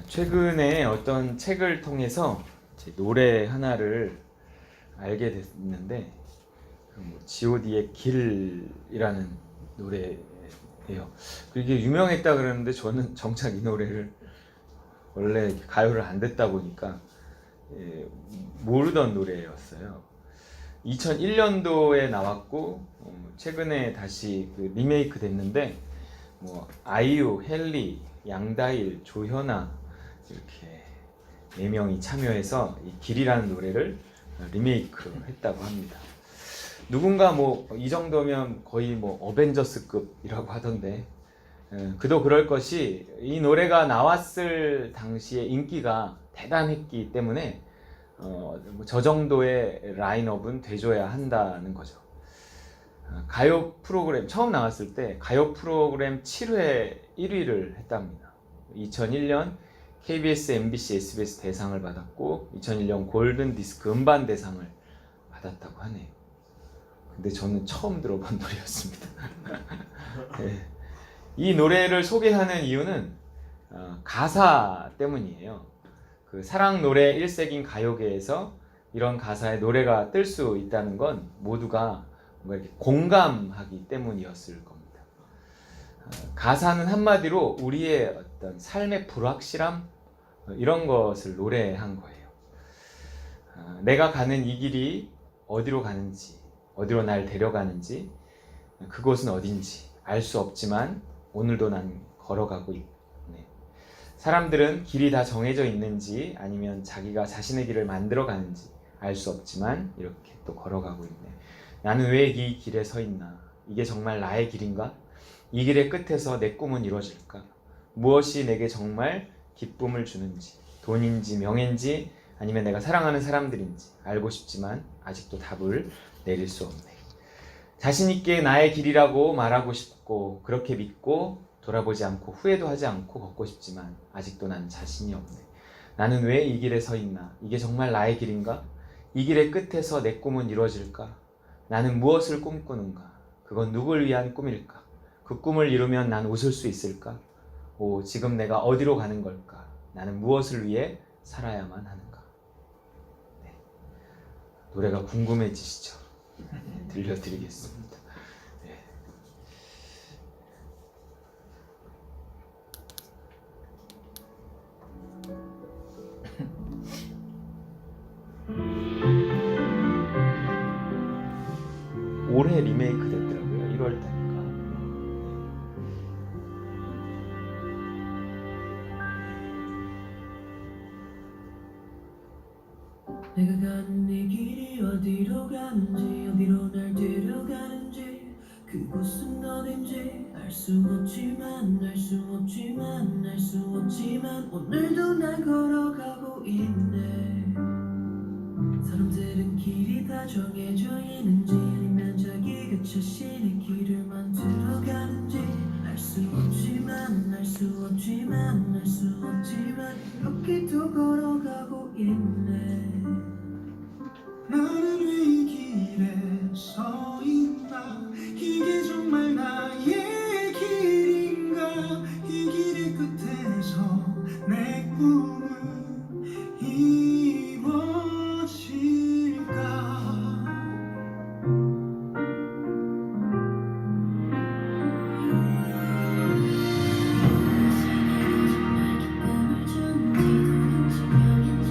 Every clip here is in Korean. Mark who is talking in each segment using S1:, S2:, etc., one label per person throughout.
S1: 최근에 어떤 책을 통해서 제 노래 하나를 알게 됐는데 G.O.D의 길이라는 노래예요. 이게 유명했다 그러는데 저는 정작 이 노래를 원래 가요를 안 듣다 보니까 모르던 노래였어요. 2001년도에 나왔고 최근에 다시 리메이크 됐는데 아이유, 헨리, 양다일, 조현아 이렇게 4명이 참여해서 이 길이라는 노래를 리메이크했다고 합니다. 누군가 이 정도면 거의 어벤져스급이라고 하던데 그도 그럴 것이 이 노래가 나왔을 당시에 인기가 대단했기 때문에 저 정도의 라인업은 돼줘야 한다는 거죠. 가요 프로그램 처음 나왔을 때 가요 프로그램 7회 1위를 했답니다. 2001년 KBS, MBC, SBS 대상을 받았고 2001년 골든 디스크 음반 대상을 받았다고 하네요. 근데 저는 처음 들어본 노래였습니다. 네. 이 노래를 소개하는 이유는 가사 때문이에요. 사랑 노래 1색인 가요계에서 이런 가사의 노래가 뜰 수 있다는 건 모두가 이렇게 공감하기 때문이었을 겁니다. 가사는 한마디로 우리의 어떤 삶의 불확실함 이런 것을 노래한 거예요. 내가 가는 이 길이 어디로 가는지, 어디로 날 데려가는지, 그곳은 어딘지 알 수 없지만 오늘도 난 걸어가고 있네. 사람들은 길이 다 정해져 있는지 아니면 자기가 자신의 길을 만들어 가는지 알 수 없지만 이렇게 또 걸어가고 있네. 나는 왜 이 길에 서 있나? 이게 정말 나의 길인가? 이 길의 끝에서 내 꿈은 이루어질까? 무엇이 내게 정말 기쁨을 주는지, 돈인지 명예인지 아니면 내가 사랑하는 사람들인지 알고 싶지만 아직도 답을 내릴 수 없네. 자신 있게 나의 길이라고 말하고 싶고 그렇게 믿고 돌아보지 않고 후회도 하지 않고 걷고 싶지만 아직도 난 자신이 없네. 나는 왜 이 길에 서 있나? 이게 정말 나의 길인가? 이 길의 끝에서 내 꿈은 이루어질까? 나는 무엇을 꿈꾸는가? 그건 누굴 위한 꿈일까? 그 꿈을 이루면 난 웃을 수 있을까? 지금 내가 어디로 가는 걸까? 나는 무엇을 위해 살아야만 하는가? 네. 노래가 궁금해지시죠? 들려드리겠습니다. 네. 올해 리메이크 됐더라고요. 1월 달인가.
S2: 내가 가는 이 길이 어디로 가는지 어디로 날 데려가는지 그곳은 어딘지 알 수 없지만 알 수 없지만 알 수 없지만 오늘도 난 걸어가고 있네. 사람들은 길이 다 정해져 있는지 아니면 자기가 자신의 길을 만들어 가는지 알 수 없지만 알 수 없지만 알 수 없지만 여기도 걸어가고 있네.
S3: 나는 왜 이 길에 서 있나? 이게 정말 나의 길인가? 이 길의 끝에서 내 꿈은 이루어질까?
S2: 정말 기쁨을 주는지 돈인지 명예인지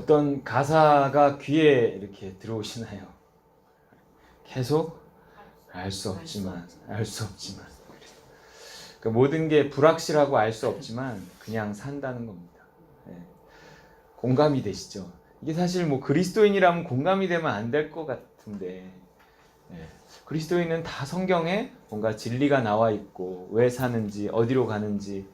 S1: 어떤 가사가 귀에 이렇게 들어오시나요? 계속 알 수 없지만. 그러니까 모든 게 불확실하고 알 수 없지만 그냥 산다는 겁니다. 예. 공감이 되시죠? 이게 사실 뭐 그리스도인이라면 공감이 되면 안 될 것 같은데, 예. 그리스도인은 다 성경에 뭔가 진리가 나와 있고 왜 사는지 어디로 가는지,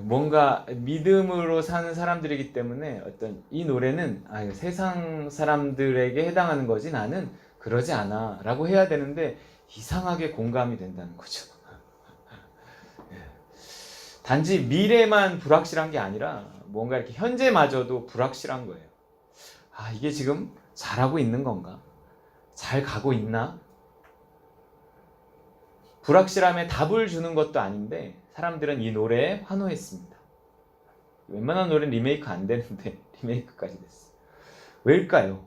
S1: 뭔가 믿음으로 사는 사람들이기 때문에 어떤 이 노래는 세상 사람들에게 해당하는 거지 나는 그러지 않아 라고 해야 되는데 이상하게 공감이 된다는 거죠. 단지 미래만 불확실한 게 아니라 뭔가 이렇게 현재마저도 불확실한 거예요. 이게 지금 잘하고 있는 건가? 잘 가고 있나? 불확실함에 답을 주는 것도 아닌데 사람들은 이 노래에 환호했습니다. 웬만한 노래는 리메이크 안 되는데 리메이크까지 됐어요. 왜일까요?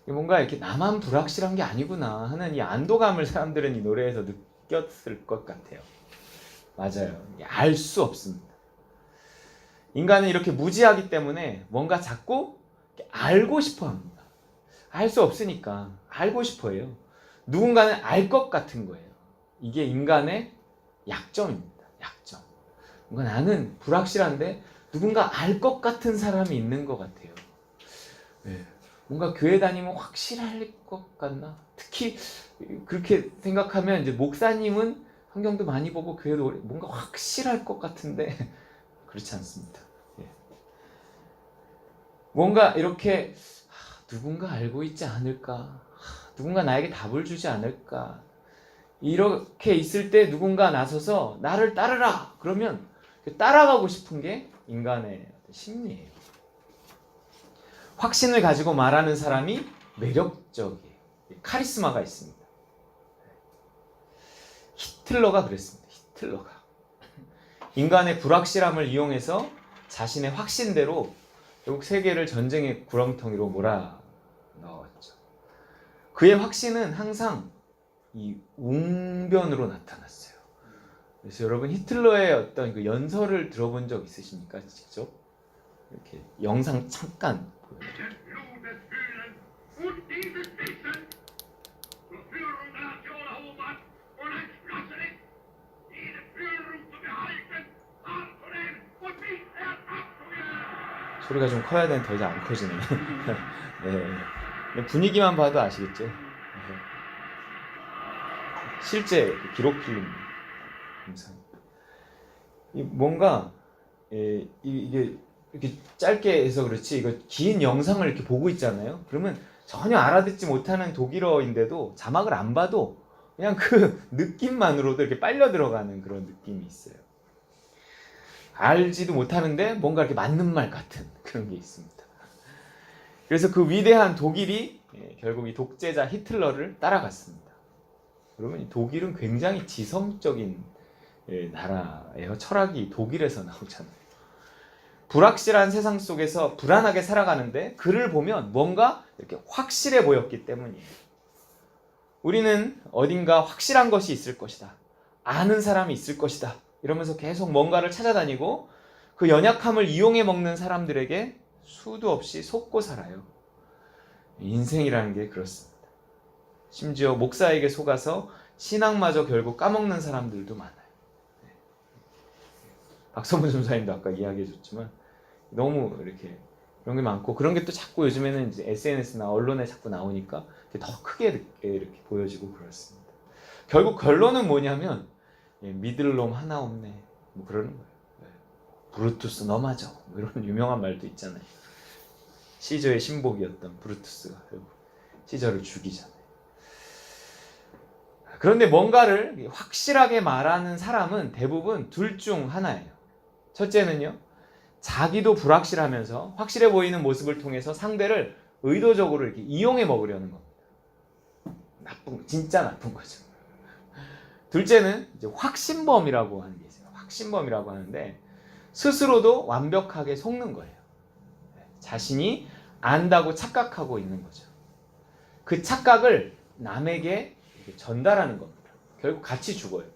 S1: 뭔가 이렇게 나만 불확실한 게 아니구나 하는 이 안도감을 사람들은 이 노래에서 느꼈을 것 같아요. 맞아요. 알 수 없습니다. 인간은 이렇게 무지하기 때문에 뭔가 자꾸 알고 싶어 합니다. 알 수 없으니까 알고 싶어 해요. 누군가는 알 것 같은 거예요. 이게 인간의 약점입니다. 약점. 뭔가 나는 불확실한데 누군가 알 것 같은 사람이 있는 것 같아요. 네. 뭔가 교회 다니면 확실할 것 같나? 특히 그렇게 생각하면 이제 목사님은 성경도 많이 보고 교회도 뭔가 확실할 것 같은데 그렇지 않습니다. 예. 뭔가 이렇게 누군가 알고 있지 않을까? 누군가 나에게 답을 주지 않을까? 이렇게 있을 때 누군가 나서서 나를 따르라! 그러면 따라가고 싶은 게 인간의 심리예요. 확신을 가지고 말하는 사람이 매력적이에요. 카리스마가 있습니다. 히틀러가 그랬습니다. 히틀러가 인간의 불확실함을 이용해서 자신의 확신대로 결국 세계를 전쟁의 구렁텅이로 몰아넣었죠. 그의 확신은 항상 이 웅변으로 나타났어요. 그래서 여러분 히틀러의 어떤 그 연설을 들어본 적 있으십니까? 직접? 이렇게 영상 잠깐 보여드릴게요. 소리가 좀 커야 되는데 더 이상 안 커지네. 네. 분위기만 봐도 아시겠죠? 실제 기록 필름 영상. 뭔가 이게 이렇게 짧게 해서 그렇지 이거 긴 영상을 이렇게 보고 있잖아요. 그러면 전혀 알아듣지 못하는 독일어인데도 자막을 안 봐도 그냥 그 느낌만으로도 이렇게 빨려 들어가는 그런 느낌이 있어요. 알지도 못하는데 뭔가 이렇게 맞는 말 같은 그런 게 있습니다. 그래서 그 위대한 독일이 결국 이 독재자 히틀러를 따라갔습니다. 그러면 이 독일은 굉장히 지성적인 나라예요. 철학이 독일에서 나오잖아요. 불확실한 세상 속에서 불안하게 살아가는데 그를 보면 뭔가 이렇게 확실해 보였기 때문이에요. 우리는 어딘가 확실한 것이 있을 것이다. 아는 사람이 있을 것이다. 이러면서 계속 뭔가를 찾아다니고 그 연약함을 이용해 먹는 사람들에게 수도 없이 속고 살아요. 인생이라는 게 그렇습니다. 심지어 목사에게 속아서 신앙마저 결국 까먹는 사람들도 많아요. 박성문 전사님도 아까 이야기해줬지만 너무 이렇게 그런 게 많고 그런 게 또 자꾸 요즘에는 이제 SNS나 언론에 자꾸 나오니까 더 크게 이렇게 보여지고 그렇습니다. 결국 결론은 뭐냐면 믿을 놈 하나 없네 뭐 그러는 거예요. 브루투스 너 맞아 뭐 이런 유명한 말도 있잖아요. 시저의 신복이었던 브루투스가 결국 시저를 죽이잖아요. 그런데 뭔가를 확실하게 말하는 사람은 대부분 둘 중 하나예요. 첫째는요, 자기도 불확실하면서 확실해 보이는 모습을 통해서 상대를 의도적으로 이렇게 이용해 먹으려는 겁니다. 진짜 나쁜 거죠. 둘째는 이제 확신범이라고 하는 게 있어요. 확신범이라고 하는데 스스로도 완벽하게 속는 거예요. 자신이 안다고 착각하고 있는 거죠. 그 착각을 남에게 전달하는 겁니다. 결국 같이 죽어요.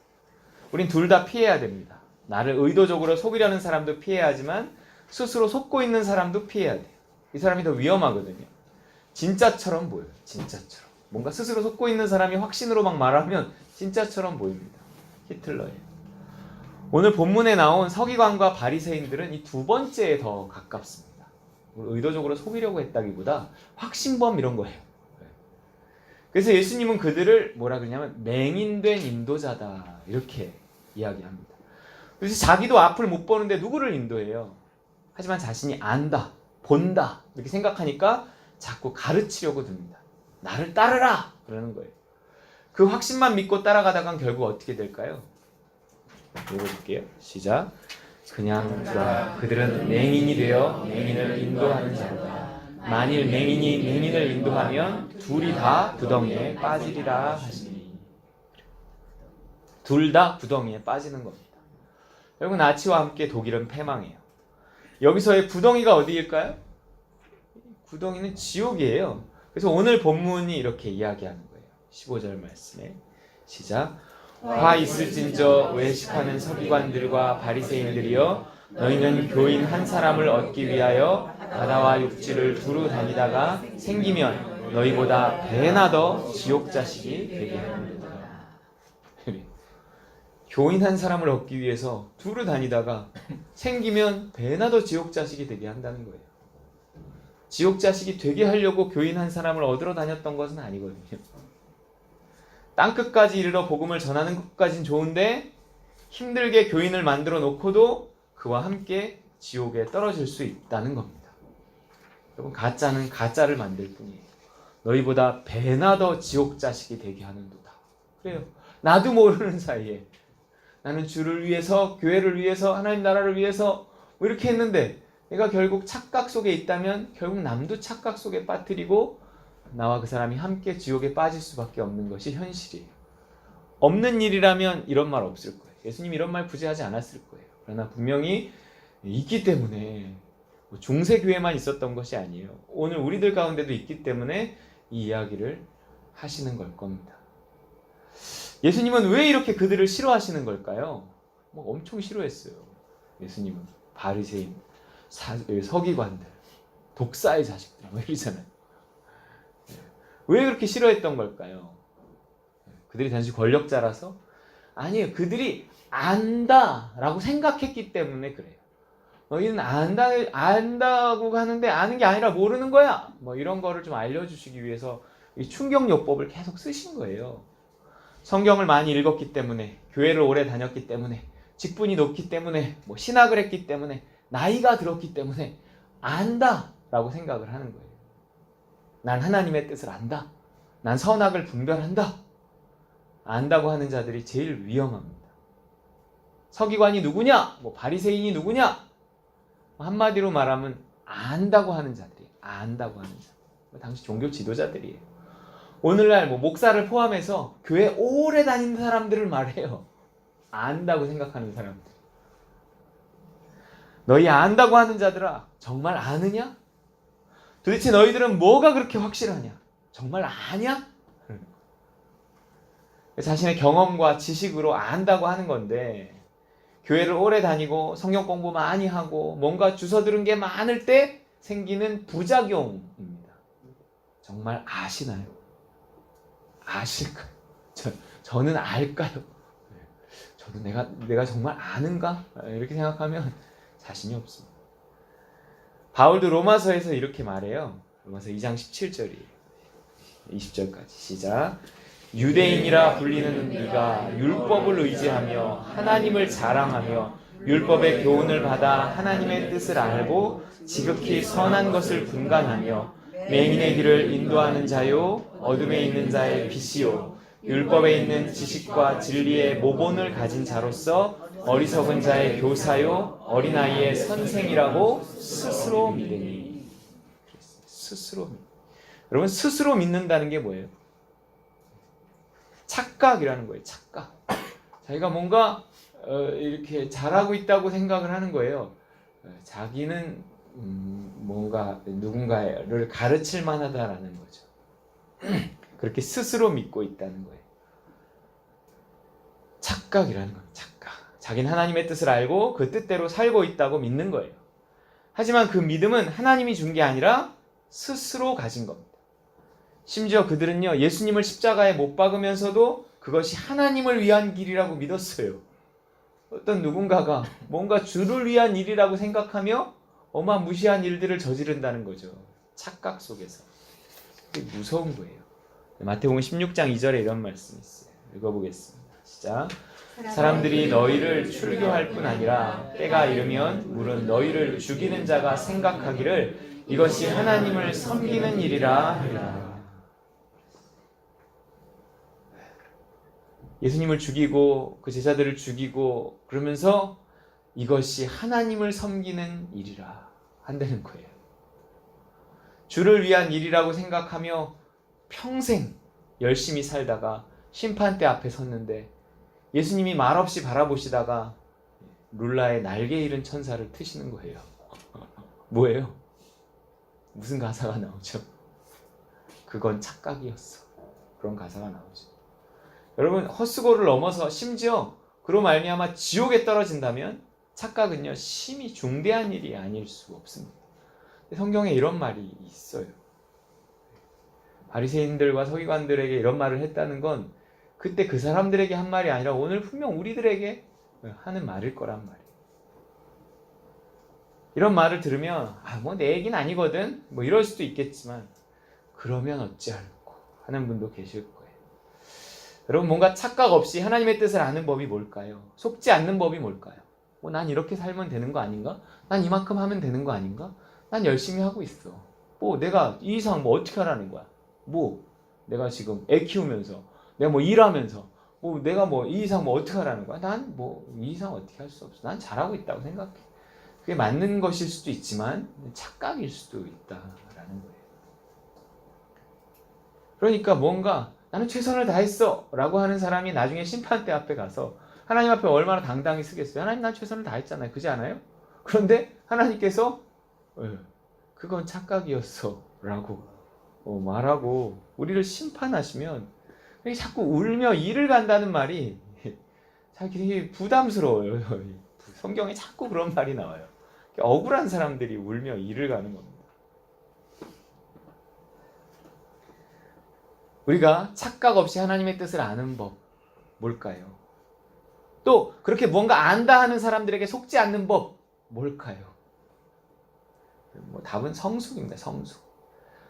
S1: 우린 둘 다 피해야 됩니다. 나를 의도적으로 속이려는 사람도 피해야 하지만 스스로 속고 있는 사람도 피해야 돼요. 이 사람이 더 위험하거든요. 진짜처럼 보여요. 진짜처럼. 뭔가 스스로 속고 있는 사람이 확신으로 막 말하면 진짜처럼 보입니다. 히틀러예요. 오늘 본문에 나온 서기관과 바리새인들은 이 두 번째에 더 가깝습니다. 의도적으로 속이려고 했다기보다 확신범 이런 거예요. 그래서 예수님은 그들을 뭐라 그러냐면 맹인된 인도자다 이렇게 이야기합니다. 그래서 자기도 앞을 못 보는데 누구를 인도해요? 하지만 자신이 안다, 본다 이렇게 생각하니까 자꾸 가르치려고 듭니다. 나를 따르라 그러는 거예요. 그 확신만 믿고 따라가다간 결국 어떻게 될까요? 읽어볼게요. 시작. 그냥 두라. 그들은 맹인이 되어 맹인을 인도하는 자로다. 만일 맹인이 맹인을 인도하면 둘이 다 구덩이에 빠지리라 하시니. 둘 다 구덩이에 빠지는 겁니다. 결국 나치와 함께 독일은 패망해요. 여기서의 구덩이가 어디일까요? 구덩이는 지옥이에요. 그래서 오늘 본문이 이렇게 이야기하는 거예요. 15절 말씀에 시작. 화 있을진저 외식하는 서기관들과 바리새인들이여 너희는 교인 한 사람을 얻기 위하여 바다와 육지를 두루 다니다가 생기면 너희보다 배나 더 지옥 자식이 되게 하느니라. 교인 한 사람을 얻기 위해서 두루 다니다가 생기면 배나 더 지옥 자식이 되게 한다는 거예요. 지옥 자식이 되게 하려고 교인 한 사람을 얻으러 다녔던 것은 아니거든요. 땅끝까지 이르러 복음을 전하는 것까진 좋은데 힘들게 교인을 만들어 놓고도 그와 함께 지옥에 떨어질 수 있다는 겁니다. 여러분 가짜는 가짜를 만들 뿐이에요. 너희보다 배나 더 지옥 자식이 되게 하는도다. 그래요. 나도 모르는 사이에 나는 주를 위해서, 교회를 위해서, 하나님 나라를 위해서 뭐 이렇게 했는데 내가 결국 착각 속에 있다면 결국 남도 착각 속에 빠뜨리고 나와 그 사람이 함께 지옥에 빠질 수밖에 없는 것이 현실이에요. 없는 일이라면 이런 말 없을 거예요. 예수님 이런 말 굳이 하지 않았을 거예요. 그러나 분명히 있기 때문에 중세교회만 있었던 것이 아니에요. 오늘 우리들 가운데도 있기 때문에 이 이야기를 하시는 걸 겁니다. 예수님은 왜 이렇게 그들을 싫어하시는 걸까요? 뭐 엄청 싫어했어요. 예수님은 바리새인, 서기관들, 독사의 자식들 뭐 이러잖아요. 왜 그렇게 싫어했던 걸까요? 그들이 단지 권력자라서? 아니에요. 그들이 안다라고 생각했기 때문에 그래요. 너희는 안다고 하는데 아는 게 아니라 모르는 거야. 뭐 이런 거를 좀 알려주시기 위해서 이 충격요법을 계속 쓰신 거예요. 성경을 많이 읽었기 때문에, 교회를 오래 다녔기 때문에, 직분이 높기 때문에, 뭐 신학을 했기 때문에, 나이가 들었기 때문에 안다라고 생각을 하는 거예요. 난 하나님의 뜻을 안다. 난 선악을 분별한다. 안다고 하는 자들이 제일 위험합니다. 서기관이 누구냐? 뭐 바리새인이 누구냐? 한마디로 말하면 안다고 하는 자들이에요. 안다고 하는 자들. 당시 종교 지도자들이에요. 오늘날 뭐 목사를 포함해서 교회 오래 다니는 사람들을 말해요. 안다고 생각하는 사람들. 너희 안다고 하는 자들아, 정말 아느냐? 도대체 너희들은 뭐가 그렇게 확실하냐? 정말 아냐? 자신의 경험과 지식으로 안다고 하는 건데 교회를 오래 다니고 성경 공부 많이 하고 뭔가 주워 들은 게 많을 때 생기는 부작용입니다. 정말 아시나요? 아실까요? 저는 알까요? 저도 내가 정말 아는가? 이렇게 생각하면 자신이 없습니다. 바울도 로마서에서 이렇게 말해요. 로마서 2장 17절이에요. 20절까지 시작. 유대인이라 불리는 네가 율법을 의지하며 하나님을 자랑하며 율법의 교훈을 받아 하나님의 뜻을 알고 지극히 선한 것을 분간하며 맹인의 길을 인도하는 자요 어둠에 있는 자의 빛이요 율법에 있는 지식과 진리의 모본을 가진 자로서 어리석은 자의 교사요 어린아이의 선생이라고 스스로 믿으니. 스스로 믿. 여러분 스스로 믿는다는 게 뭐예요? 착각이라는 거예요. 착각. 자기가 뭔가 이렇게 잘하고 있다고 생각을 하는 거예요. 자기는 뭔가 누군가를 가르칠 만하다라는 거죠. 그렇게 스스로 믿고 있다는 거예요. 착각이라는 거예요. 착각. 자기는 하나님의 뜻을 알고 그 뜻대로 살고 있다고 믿는 거예요. 하지만 그 믿음은 하나님이 준 게 아니라 스스로 가진 겁니다. 심지어 그들은요, 예수님을 십자가에 못 박으면서도 그것이 하나님을 위한 길이라고 믿었어요. 어떤 누군가가 뭔가 주를 위한 일이라고 생각하며 어마무시한 일들을 저지른다는 거죠. 착각 속에서. 그게 무서운 거예요. 마태복음 16장 2절에 이런 말씀이 있어요. 읽어보겠습니다. 시작. 사람들이 너희를 출교할 뿐 아니라 때가 이르면 물은 너희를 죽이는 자가 생각하기를 이것이 하나님을 섬기는 일이라 하리라. 예수님을 죽이고 그 제자들을 죽이고 그러면서 이것이 하나님을 섬기는 일이라 한다는 거예요. 주를 위한 일이라고 생각하며 평생 열심히 살다가 심판대 앞에 섰는데 예수님이 말없이 바라보시다가 룰라의 날개 잃은 천사를 트시는 거예요. 뭐예요? 무슨 가사가 나오죠? 그건 착각이었어. 그런 가사가 나오죠. 여러분, 헛수고를 넘어서 심지어 그로 말미암아 지옥에 떨어진다면 착각은요, 심히 중대한 일이 아닐 수 없습니다. 성경에 이런 말이 있어요. 바리새인들과 서기관들에게 이런 말을 했다는 건 그때 그 사람들에게 한 말이 아니라 오늘 분명 우리들에게 하는 말일 거란 말이에요. 이런 말을 들으면 뭐 내 얘기는 아니거든 뭐 이럴 수도 있겠지만 그러면 어찌할꼬 하는 분도 계실 거예요. 여러분, 뭔가 착각 없이 하나님의 뜻을 아는 법이 뭘까요? 속지 않는 법이 뭘까요? 난 이렇게 살면 되는 거 아닌가? 난 이만큼 하면 되는 거 아닌가? 난 열심히 하고 있어. 내가 이 이상 어떻게 하라는 거야? 내가 지금 애 키우면서 내가 일하면서 내가 이 이상 어떻게 하라는 거야? 난 이 이상 어떻게 할 수 없어. 난 잘하고 있다고 생각해. 그게 맞는 것일 수도 있지만 착각일 수도 있다라는 거예요. 그러니까 뭔가 나는 최선을 다했어 라고 하는 사람이 나중에 심판대 앞에 가서 하나님 앞에 얼마나 당당히 쓰겠어요. 하나님, 난 최선을 다했잖아요. 그렇지 않아요? 그런데 하나님께서 그건 착각이었어 라고 말하고 우리를 심판하시면 자꾸 울며 이를 간다는 말이 자기 부담스러워요. 성경에 자꾸 그런 말이 나와요. 억울한 사람들이 울며 이를 가는 겁니다. 우리가 착각 없이 하나님의 뜻을 아는 법 뭘까요? 또 그렇게 뭔가 안다 하는 사람들에게 속지 않는 법 뭘까요? 답은 성숙입니다.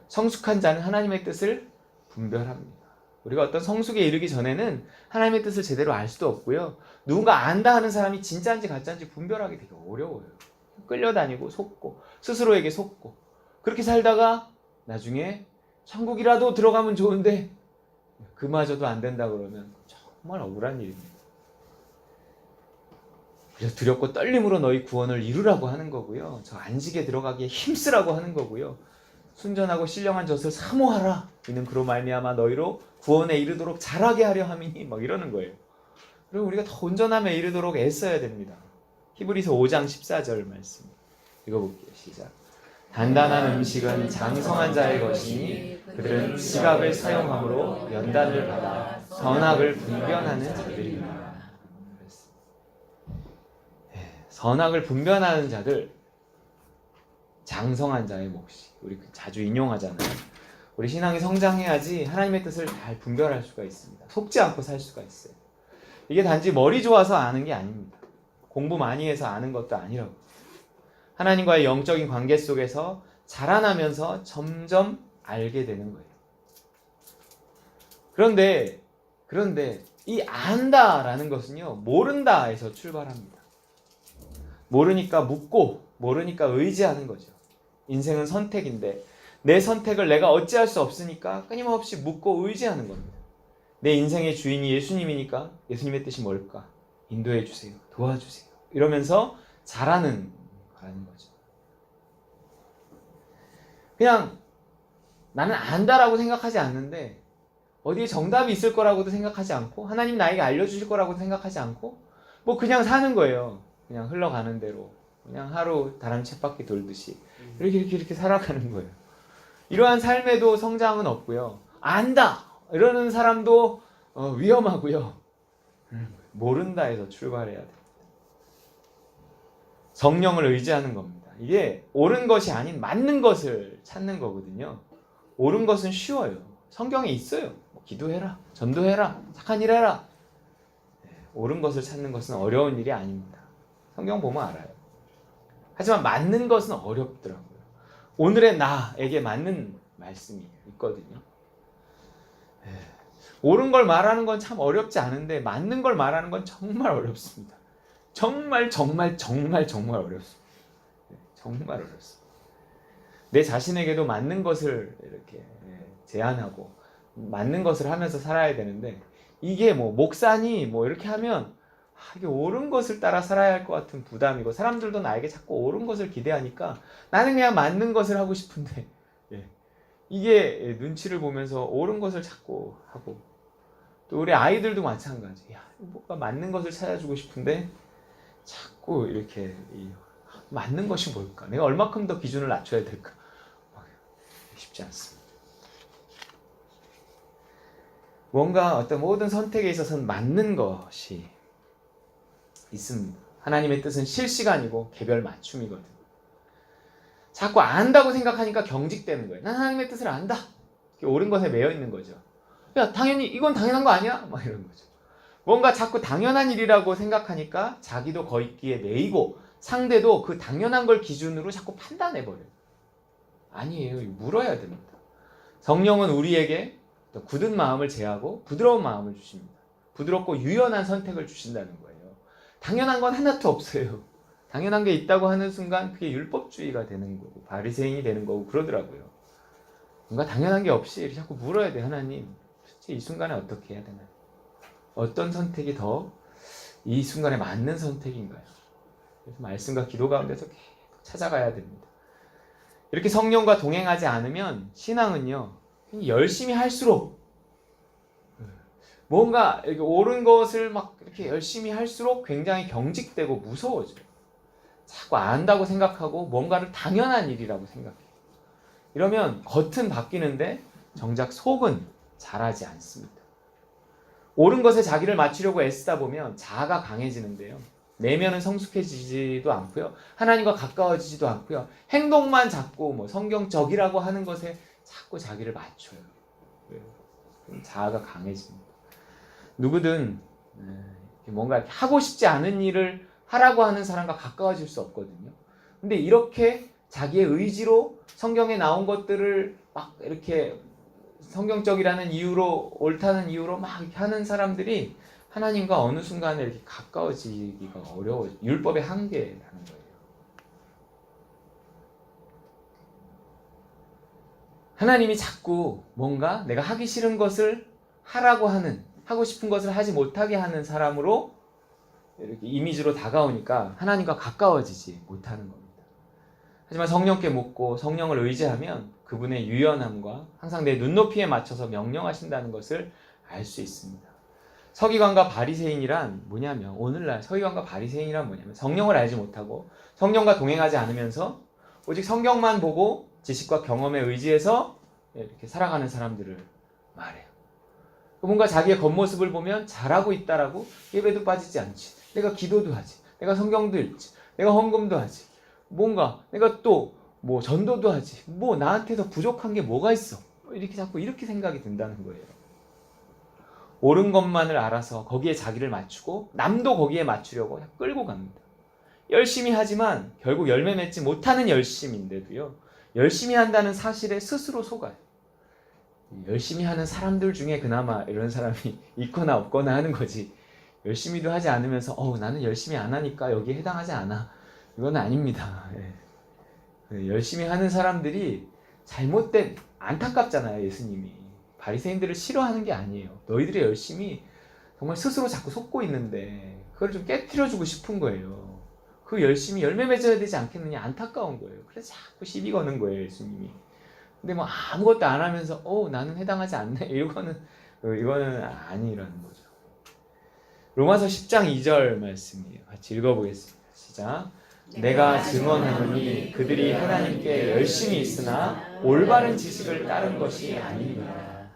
S1: 성숙한 자는 하나님의 뜻을 분별합니다. 우리가 어떤 성숙에 이르기 전에는 하나님의 뜻을 제대로 알 수도 없고요. 누군가 안다 하는 사람이 진짜인지 가짜인지 분별하기 되게 어려워요. 끌려다니고 속고 스스로에게 속고 그렇게 살다가 나중에 천국이라도 들어가면 좋은데 그마저도 안 된다 그러면 정말 억울한 일입니다. 그래서 두렵고 떨림으로 너희 구원을 이루라고 하는 거고요. 저 안식에 들어가기에 힘쓰라고 하는 거고요. 순전하고 신령한 젖을 사모하라. 이는 그로 말미암아 너희로 구원에 이르도록 잘하게 하려 함이니 이러는 거예요. 그리고 우리가 더 온전함에 이르도록 애써야 됩니다. 히브리서 5장 14절 말씀 읽어볼게요. 시작. 단단한 음식은 장성한 자의 것이니 그들은 지각을 사용함으로 연단을 받아 선악을 분별하는 자들이니라. 선악을 분별하는 자들, 장성한 자의 몫이 우리 자주 인용하잖아요. 우리 신앙이 성장해야지 하나님의 뜻을 잘 분별할 수가 있습니다. 속지 않고 살 수가 있어요. 이게 단지 머리 좋아서 아는 게 아닙니다. 공부 많이 해서 아는 것도 아니라고. 하나님과의 영적인 관계 속에서 자라나면서 점점 알게 되는 거예요. 그런데 이 안다라는 것은요, 모른다에서 출발합니다. 모르니까 묻고 모르니까 의지하는 거죠. 인생은 선택인데 내 선택을 내가 어찌할 수 없으니까 끊임없이 묻고 의지하는 겁니다. 내 인생의 주인이 예수님이니까 예수님의 뜻이 뭘까? 인도해 주세요. 도와주세요. 이러면서 자라는 거라는 거죠. 그냥 나는 안다라고 생각하지 않는데 어디에 정답이 있을 거라고도 생각하지 않고 하나님 나에게 알려주실 거라고도 생각하지 않고 그냥 사는 거예요. 그냥 흘러가는 대로 그냥 하루 다람 쳇바퀴 돌듯이 이렇게 살아가는 거예요. 이러한 삶에도 성장은 없고요. 안다! 이러는 사람도 위험하고요. 모른다에서 출발해야 돼요. 성령을 의지하는 겁니다. 이게 옳은 것이 아닌 맞는 것을 찾는 거거든요. 옳은 것은 쉬워요. 성경에 있어요. 기도해라, 전도해라, 착한 일 해라. 옳은 것을 찾는 것은 어려운 일이 아닙니다. 성경 보면 알아요. 하지만 맞는 것은 어렵더라고요. 오늘의 나에게 맞는 말씀이 있거든요. 옳은 걸 말하는 건 참 어렵지 않은데 맞는 걸 말하는 건 정말 어렵습니다. 정말 어렵습니다. 정말 어렵습니다. 내 자신에게도 맞는 것을 이렇게 제안하고 맞는 것을 하면서 살아야 되는데 이게 뭐 목사니 뭐 이렇게 하면 이게 옳은 것을 따라 살아야 할 것 같은 부담이고 사람들도 나에게 자꾸 옳은 것을 기대하니까 나는 그냥 맞는 것을 하고 싶은데 이게 눈치를 보면서 옳은 것을 자꾸 하고 또 우리 아이들도 마찬가지. 뭔가 맞는 것을 찾아주고 싶은데 자꾸 이렇게 맞는 것이 뭘까? 내가 얼마큼 더 기준을 낮춰야 될까? 쉽지 않습니다. 뭔가 어떤 모든 선택에 있어서는 맞는 것이 있습니다. 하나님의 뜻은 실시간이고 개별 맞춤이거든요. 자꾸 안다고 생각하니까 경직되는 거예요. 난 하나님의 뜻을 안다. 옳은 것에 매여 있는 거죠. 야, 당연히 이건 당연한 거 아니야? 막 이런 거죠. 뭔가 자꾸 당연한 일이라고 생각하니까 자기도 거기에 매이고 상대도 그 당연한 걸 기준으로 자꾸 판단해버려요. 아니에요. 물어야 됩니다. 성령은 우리에게 굳은 마음을 제하고 부드러운 마음을 주십니다. 부드럽고 유연한 선택을 주신다는 거예요. 당연한 건 하나도 없어요. 당연한 게 있다고 하는 순간 그게 율법주의가 되는 거고 바리새인이 되는 거고 그러더라고요. 뭔가 당연한 게 없이 자꾸 물어야 돼. 하나님, 이 순간에 어떻게 해야 되나요? 어떤 선택이 더 이 순간에 맞는 선택인가요? 그래서 말씀과 기도 가운데서 계속 찾아가야 됩니다. 이렇게 성령과 동행하지 않으면 신앙은요 열심히 할수록 뭔가 이렇게 옳은 것을 막 이렇게 열심히 할수록 굉장히 경직되고 무서워져요. 자꾸 안다고 생각하고 뭔가를 당연한 일이라고 생각해요. 이러면 겉은 바뀌는데 정작 속은 자라지 않습니다. 옳은 것에 자기를 맞추려고 애쓰다 보면 자아가 강해지는데요. 내면은 성숙해지지도 않고요. 하나님과 가까워지지도 않고요. 행동만 자꾸 뭐 성경적이라고 하는 것에 자꾸 자기를 맞춰요. 그럼 자아가 강해집니다. 누구든 뭔가 하고 싶지 않은 일을 하라고 하는 사람과 가까워질 수 없거든요. 근데 이렇게 자기의 의지로 성경에 나온 것들을 막 이렇게 성경적이라는 이유로 옳다는 이유로 막 이렇게 하는 사람들이 하나님과 어느 순간에 이렇게 가까워지기가 어려워요. 율법의 한계라는 거예요. 하나님이 자꾸 뭔가 내가 하기 싫은 것을 하라고 하는, 하고 싶은 것을 하지 못하게 하는 사람으로 이렇게 이미지로 다가오니까 하나님과 가까워지지 못하는 겁니다. 하지만 성령께 묻고 성령을 의지하면 그분의 유연함과 항상 내 눈높이에 맞춰서 명령하신다는 것을 알 수 있습니다. 서기관과 바리새인이란 뭐냐면 오늘날 서기관과 바리새인이란 뭐냐면 성령을 알지 못하고 성령과 동행하지 않으면서 오직 성경만 보고 지식과 경험에 의지해서 이렇게 살아가는 사람들을 말해요. 뭔가 자기의 겉모습을 보면 잘하고 있다라고 예배도 빠지지 않지. 내가 기도도 하지. 내가 성경도 읽지. 내가 헌금도 하지. 뭔가 내가 또 뭐 전도도 하지. 뭐 나한테 더 부족한 게 뭐가 있어. 이렇게 자꾸 이렇게 생각이 든다는 거예요. 옳은 것만을 알아서 거기에 자기를 맞추고 남도 거기에 맞추려고 끌고 갑니다. 열심히 하지만 결국 열매 맺지 못하는 열심인데도요. 열심히 한다는 사실에 스스로 속아요. 열심히 하는 사람들 중에 그나마 이런 사람이 있거나 없거나 하는 거지. 열심히도 하지 않으면서 나는 열심히 안 하니까 여기에 해당하지 않아. 이건 아닙니다. 열심히 하는 사람들이 잘못된 안타깝잖아요. 예수님이 바리새인들을 싫어하는 게 아니에요. 너희들이 열심히 정말 스스로 자꾸 속고 있는데 그걸 좀 깨트려주고 싶은 거예요. 그 열심히 열매 맺어야 되지 않겠느냐 안타까운 거예요. 그래서 자꾸 시비 거는 거예요. 예수님이. 근데 뭐 아무것도 안 하면서 나는 해당하지 않네. 이거는 아니라는 거죠. 로마서 10장 2절 말씀이에요. 같이 읽어보겠습니다. 시작. 내가 증언하노니 그들이 하나님께 열심히 있으나 올바른 지식을 따른 것이 아닙니다.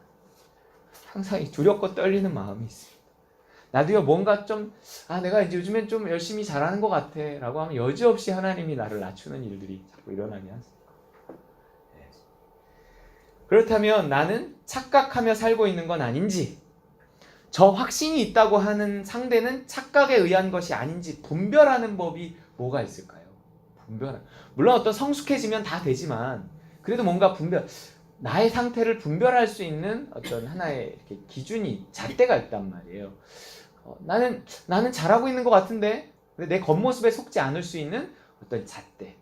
S1: 항상 두렵고 떨리는 마음이 있습니다. 나도요 뭔가 좀 내가 이제 요즘엔 좀 열심히 잘하는 것 같아 라고 하면 여지없이 하나님이 나를 낮추는 일들이 자꾸 일어나게 하세요. 그렇다면 나는 착각하며 살고 있는 건 아닌지, 저 확신이 있다고 하는 상대는 착각에 의한 것이 아닌지 분별하는 법이 뭐가 있을까요? 물론 어떤 성숙해지면 다 되지만 그래도 뭔가 나의 상태를 분별할 수 있는 어떤 하나의 이렇게 기준이, 잣대가 있단 말이에요. 나는 잘하고 있는 것 같은데 내 겉모습에 속지 않을 수 있는 어떤 잣대.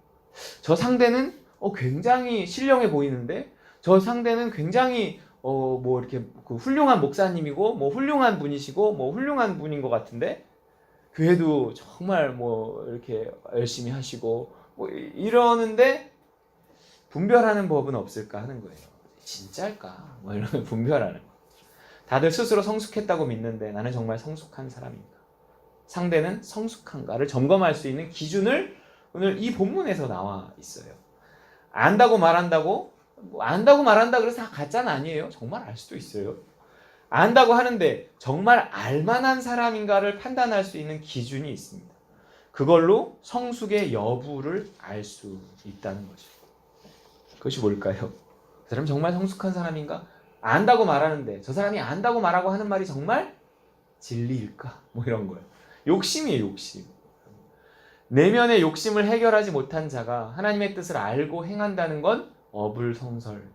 S1: 저 상대는 굉장히 신령해 보이는데 저 상대는 굉장히 뭐 이렇게 그 훌륭한 목사님이고 뭐 훌륭한 분이시고 뭐 훌륭한 분인 것 같은데 교회도 정말 뭐 이렇게 열심히 하시고 뭐 이러는데 분별하는 법은 없을까 하는 거예요. 진짜일까? 뭐 이런 분별하는 거. 다들 스스로 성숙했다고 믿는데 나는 정말 성숙한 사람인가? 상대는 성숙한가를 점검할 수 있는 기준을 오늘 이 본문에서 나와 있어요. 안다고 말한다 그래서 다 가짜는 아니에요. 정말 알 수도 있어요. 안다고 하는데 정말 알만한 사람인가를 판단할 수 있는 기준이 있습니다. 그걸로 성숙의 여부를 알 수 있다는 거죠. 그것이 뭘까요? 그 사람이 정말 성숙한 사람인가? 안다고 말하는데 저 사람이 안다고 말하고 하는 말이 정말 진리일까? 뭐 이런 거예요. 욕심이에요, 욕심. 내면의 욕심을 해결하지 못한 자가 하나님의 뜻을 알고 행한다는 건 어불성설입니다.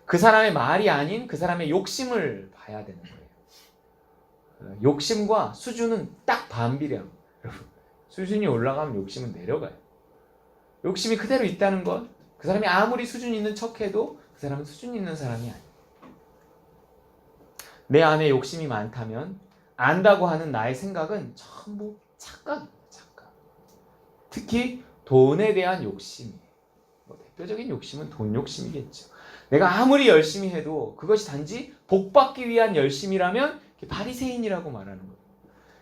S1: 그 사람의 말이 아닌 그 사람의 욕심을 봐야 되는 거예요. 욕심과 수준은 딱 반비례합니다. 여러분, 수준이 올라가면 욕심은 내려가요. 욕심이 그대로 있다는 건 그 사람이 아무리 수준 있는 척해도 그 사람은 수준 있는 사람이 아니에요. 내 안에 욕심이 많다면 안다고 하는 나의 생각은 전부 착각입니다. 착각. 특히 돈에 대한 욕심이에요. 대표적인 욕심은 돈 욕심이겠죠. 내가 아무리 열심히 해도 그것이 단지 복받기 위한 열심이라면 바리새인이라고 말하는 거예요.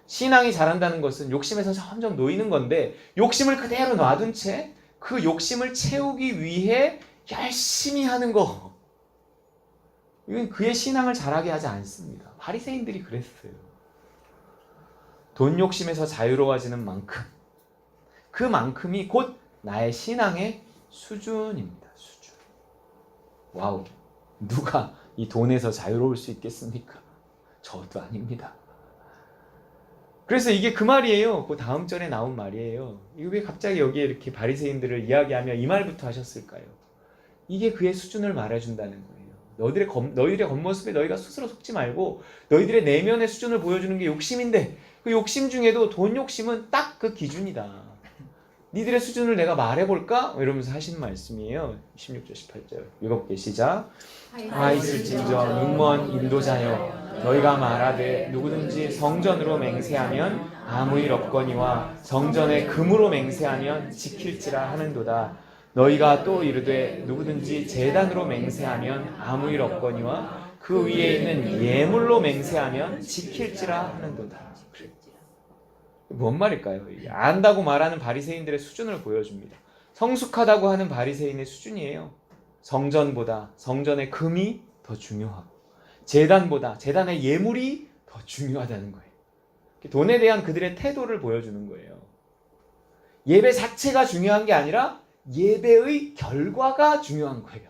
S1: 신앙이 자란다는 것은 욕심에서 점점 놓이는 건데 욕심을 그대로 놔둔 채 그 욕심을 채우기 위해 열심히 하는 거, 이건 그의 신앙을 자라게 하지 않습니다. 바리새인들이 그랬어요. 돈 욕심에서 자유로워지는 만큼 그만큼이 곧 나의 신앙의 수준입니다. 수준. 와우, 누가 이 돈에서 자유로울 수 있겠습니까? 저도 아닙니다. 그래서 이게 그 말이에요. 그 다음 절에 나온 말이에요. 이거 왜 갑자기 여기에 이렇게 바리새인들을 이야기하며 이 말부터 하셨을까요? 이게 그의 수준을 말해준다는 거예요. 너희들의 겉모습에 너희가 스스로 속지 말고 너희들의 내면의 수준을 보여주는 게 욕심인데 그 욕심 중에도 돈 욕심은 딱 그 기준이다. 니들의 수준을 내가 말해볼까? 이러면서 하신 말씀이에요. 16절 18절 읽어볼게요. 시작. 화 있을진저 눈먼 인도자여 너희가 말하되 누구든지 성전으로 맹세하면 아무 일 없거니와 성전에 금으로 맹세하면 지킬지라 하는도다. 너희가 또 이르되 누구든지 제단으로 맹세하면 아무 일 없거니와 그 위에 있는 예물로 맹세하면 지킬지라 하는도다. 뭔 말일까요? 안다고 말하는 바리새인들의 수준을 보여줍니다. 성숙하다고 하는 바리새인의 수준이에요. 성전보다 성전의 금이 더 중요하고 제단보다 제단의 예물이 더 중요하다는 거예요. 돈에 대한 그들의 태도를 보여주는 거예요. 예배 자체가 중요한 게 아니라 예배의 결과가 중요한 거예요.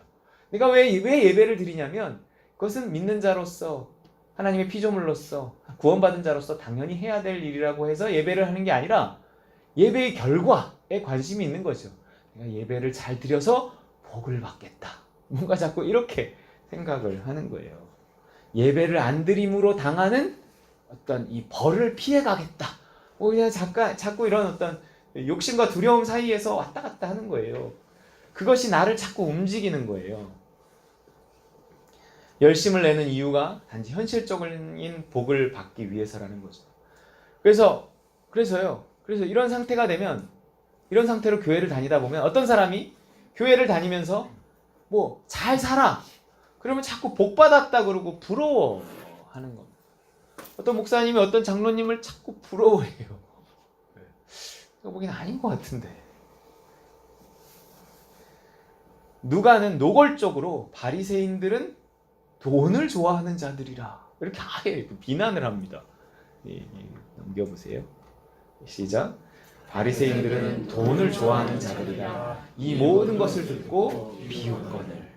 S1: 내가 왜 예배를 드리냐면 그것은 믿는 자로서 하나님의 피조물로서 구원받은 자로서 당연히 해야 될 일이라고 해서 예배를 하는 게 아니라 예배의 결과에 관심이 있는 거죠. 내가 예배를 잘 드려서 복을 받겠다. 뭔가 자꾸 이렇게 생각을 하는 거예요. 예배를 안 드림으로 당하는 어떤 이 벌을 피해 가겠다. 그냥 자꾸 이런 어떤 욕심과 두려움 사이에서 왔다 갔다 하는 거예요. 그것이 나를 자꾸 움직이는 거예요. 열심을 내는 이유가 단지 현실적인 복을 받기 위해서라는 거죠. 그래서 이런 상태가 되면, 이런 상태로 교회를 다니다 보면 어떤 사람이 교회를 다니면서 뭐 잘 살아 그러면 자꾸 복 받았다 그러고 부러워하는 겁니다. 어떤 목사님이 어떤 장로님을 자꾸 부러워해요. 제가 보기엔 아닌 것 같은데. 누가는 노골적으로 바리새인들은 돈을 좋아하는 자들이라 이렇게 아예 비난을 합니다. 넘겨보세요. 시작. 바리새인들은 돈을 좋아하는 자들이라 이 모든 것을 듣고 비웃거늘.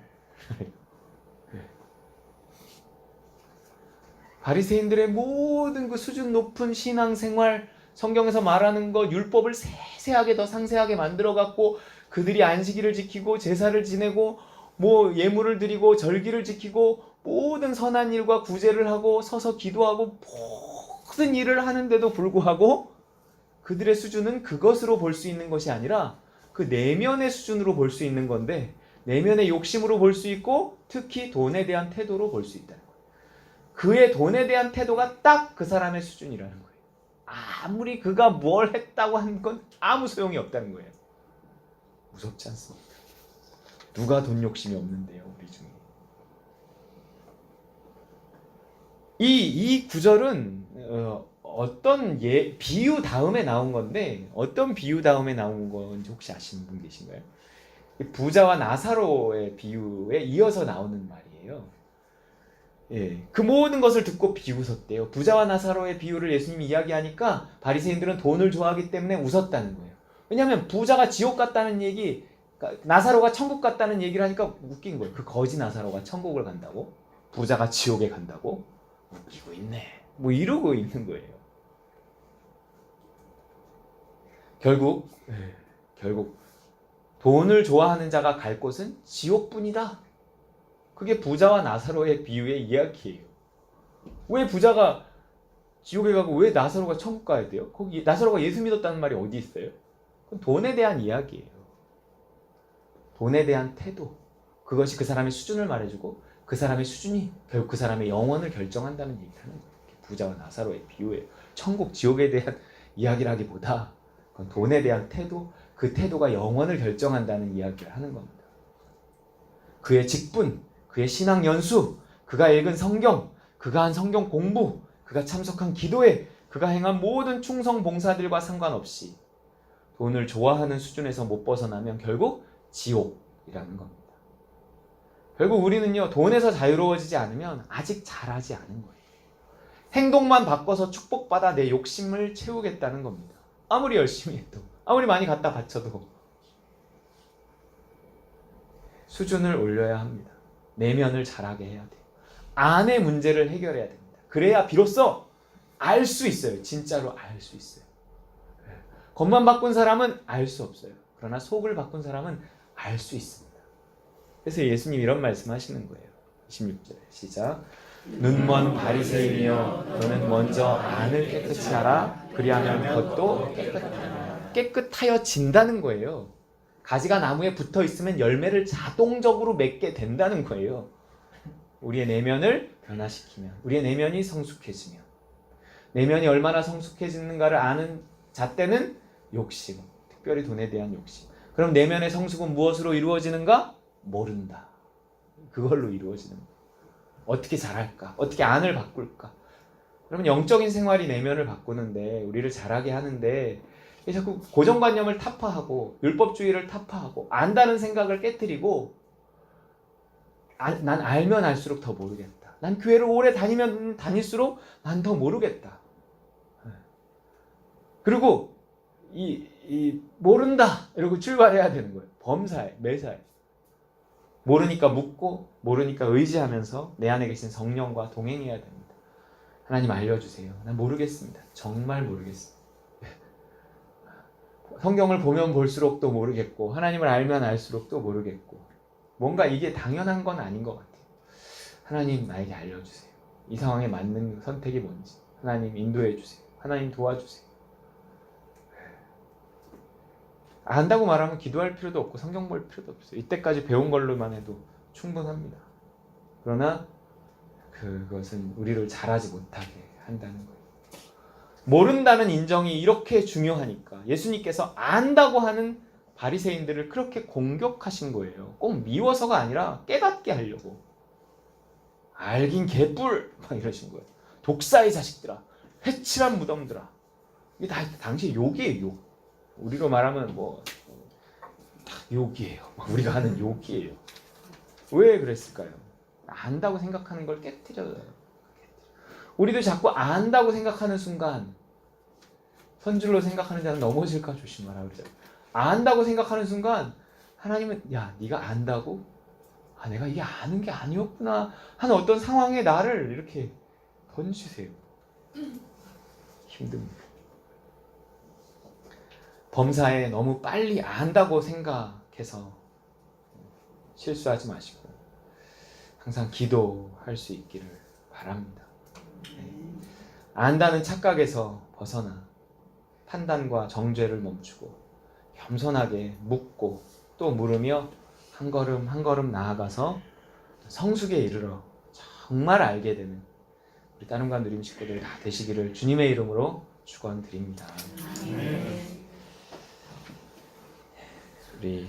S1: 바리새인들의 모든 그 수준 높은 신앙생활, 성경에서 말하는 것, 율법을 세세하게 더 상세하게 만들어 갖고 그들이 안식일을 지키고 제사를 지내고 뭐 예물을 드리고 절기를 지키고 모든 선한 일과 구제를 하고 서서 기도하고 모든 일을 하는데도 불구하고 그들의 수준은 그것으로 볼 수 있는 것이 아니라 그 내면의 수준으로 볼 수 있는 건데, 내면의 욕심으로 볼 수 있고 특히 돈에 대한 태도로 볼 수 있다는 거예요. 그의 돈에 대한 태도가 딱 그 사람의 수준이라는 거예요. 아무리 그가 뭘 했다고 한 건 아무 소용이 없다는 거예요. 무섭지 않습니까? 누가 돈 욕심이 없는데요, 우리 중에. 이 구절은 어떤 비유 다음에 나온 건데, 어떤 비유 다음에 나온 건지 혹시 아시는 분 계신가요? 부자와 나사로의 비유에 이어서 나오는 말이에요. 예, 그 모든 것을 듣고 비웃었대요. 부자와 나사로의 비유를 예수님이 이야기하니까 바리새인들은 돈을 좋아하기 때문에 웃었다는 거예요. 왜냐하면 부자가 지옥 갔다는 얘기, 나사로가 천국 갔다는 얘기를 하니까 웃긴 거예요. 그 거지 나사로가 천국을 간다고? 부자가 지옥에 간다고? 웃기고 있네. 뭐 이러고 있는 거예요. 결국 돈을 좋아하는 자가 갈 곳은 지옥뿐이다. 그게 부자와 나사로의 비유의 이야기예요. 왜 부자가 지옥에 가고 왜 나사로가 천국 가야 돼요? 거기 나사로가 예수 믿었다는 말이 어디 있어요? 그건 돈에 대한 이야기예요. 돈에 대한 태도, 그것이 그 사람의 수준을 말해주고 그 사람의 수준이 결국 그 사람의 영혼을 결정한다는 얘기를 하는 거예요. 부자와 나사로의 비유예요. 천국, 지옥에 대한 이야기라기보다 그건 돈에 대한 태도, 그 태도가 영혼을 결정한다는 이야기를 하는 겁니다. 그의 직분, 그의 신앙 연수, 그가 읽은 성경, 그가 한 성경 공부, 그가 참석한 기도회, 그가 행한 모든 충성 봉사들과 상관없이 돈을 좋아하는 수준에서 못 벗어나면 결국 지옥이라는 겁니다. 결국 우리는요, 돈에서 자유로워지지 않으면 아직 잘하지 않은 거예요. 행동만 바꿔서 축복받아 내 욕심을 채우겠다는 겁니다. 아무리 열심히 해도, 아무리 많이 갖다 바쳐도 수준을 올려야 합니다. 내면을 잘하게 해야 돼요. 안의 문제를 해결해야 됩니다. 그래야 비로소 알 수 있어요. 진짜로 알 수 있어요. 겉만 바꾼 사람은 알 수 없어요. 그러나 속을 바꾼 사람은 알 수 있습니다. 그래서 예수님 이런 말씀하시는 거예요. 26절 시작. 눈먼 바리새인이여, 너는 먼저 안을 깨끗이 하라. 그리하면 겉도 깨끗하여진다는 거예요. 가지가 나무에 붙어 있으면 열매를 자동적으로 맺게 된다는 거예요. 우리의 내면을 변화시키면, 우리의 내면이 성숙해지면, 내면이 얼마나 성숙해지는가를 아는 잣대는 욕심, 특별히 돈에 대한 욕심. 그럼 내면의 성숙은 무엇으로 이루어지는가? 모른다. 그걸로 이루어지는 거예요. 어떻게 잘할까? 어떻게 안을 바꿀까? 그러면 영적인 생활이 내면을 바꾸는데, 우리를 잘하게 하는데 자꾸 고정관념을 타파하고 율법주의를 타파하고 안다는 생각을 깨트리고, 난 알면 알수록 더 모르겠다. 난 교회를 오래 다니면 다닐수록 난 더 모르겠다. 그리고 모른다 이러고 출발해야 되는 거예요. 범사에, 매사에. 모르니까 묻고 모르니까 의지하면서 내 안에 계신 성령과 동행해야 됩니다. 하나님 알려주세요. 난 모르겠습니다. 정말 모르겠습니다. 성경을 보면 볼수록 또 모르겠고, 하나님을 알면 알수록 또 모르겠고, 뭔가 이게 당연한 건 아닌 것 같아요. 하나님 나에게 알려주세요. 이 상황에 맞는 선택이 뭔지 하나님 인도해 주세요. 하나님 도와주세요. 안다고 말하면 기도할 필요도 없고 성경 볼 필요도 없어요. 이때까지 배운 걸로만 해도 충분합니다. 그러나 그것은 우리를 잘하지 못하게 한다는 거예요. 모른다는 인정이 이렇게 중요하니까 예수님께서 안다고 하는 바리새인들을 그렇게 공격하신 거예요. 꼭 미워서가 아니라 깨닫게 하려고. 알긴 개뿔 막 이러신 거예요. 독사의 자식들아, 회칠한 무덤들아. 이게 다 당시의 욕이에요. 욕. 우리로 말하면 다 욕이에요. 우리가 하는 욕이에요. 왜 그랬을까요? 안다고 생각하는 걸 깨트려요. 우리도 자꾸 안다고 생각하는 순간 선줄로 생각하는 자는 넘어질까 조심하라 그러죠. 안다고 생각하는 순간 하나님은 야 네가 안다고? 아 내가 이게 아는 게 아니었구나 하는 어떤 상황에 나를 이렇게 던지세요. 힘듭니다. 범사에 너무 빨리 안다고 생각해서 실수하지 마시고 항상 기도할 수 있기를 바랍니다. 안다는 착각에서 벗어나 판단과 정죄를 멈추고 겸손하게 묻고 또 물으며 한 걸음 한 걸음 나아가서 성숙에 이르러 정말 알게 되는 우리 따님과 누림 식구들 다 되시기를 주님의 이름으로 축원드립니다. 우리